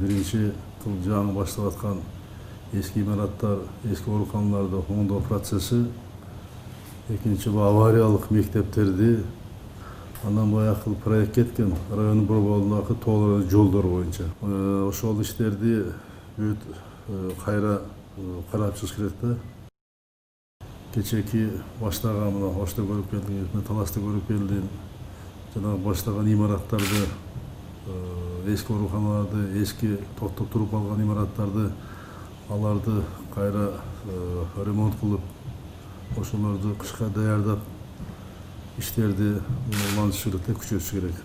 Birinci жаңы başlap atkan eski imarattар, eski oorukanalarda оңдоо процесси. Экинчи авариялык мектептерди андан баягы проект кеткен райондун борборундағы толық жолдор боюнча. Ошол иштерди бүт кайра карап чыгыш керек да. Кечеки баштаган мына Ошто көрүп келдиң, Таласта көрүп келдиң. Жанагы баштаган имараттарды, eski ооруканаларды, eski токтоп туруп калган имараттарды, аларды кайра ремонт кылып, ошолорду кышка даярдап иштерди улантыш керек, күчөтүш керек.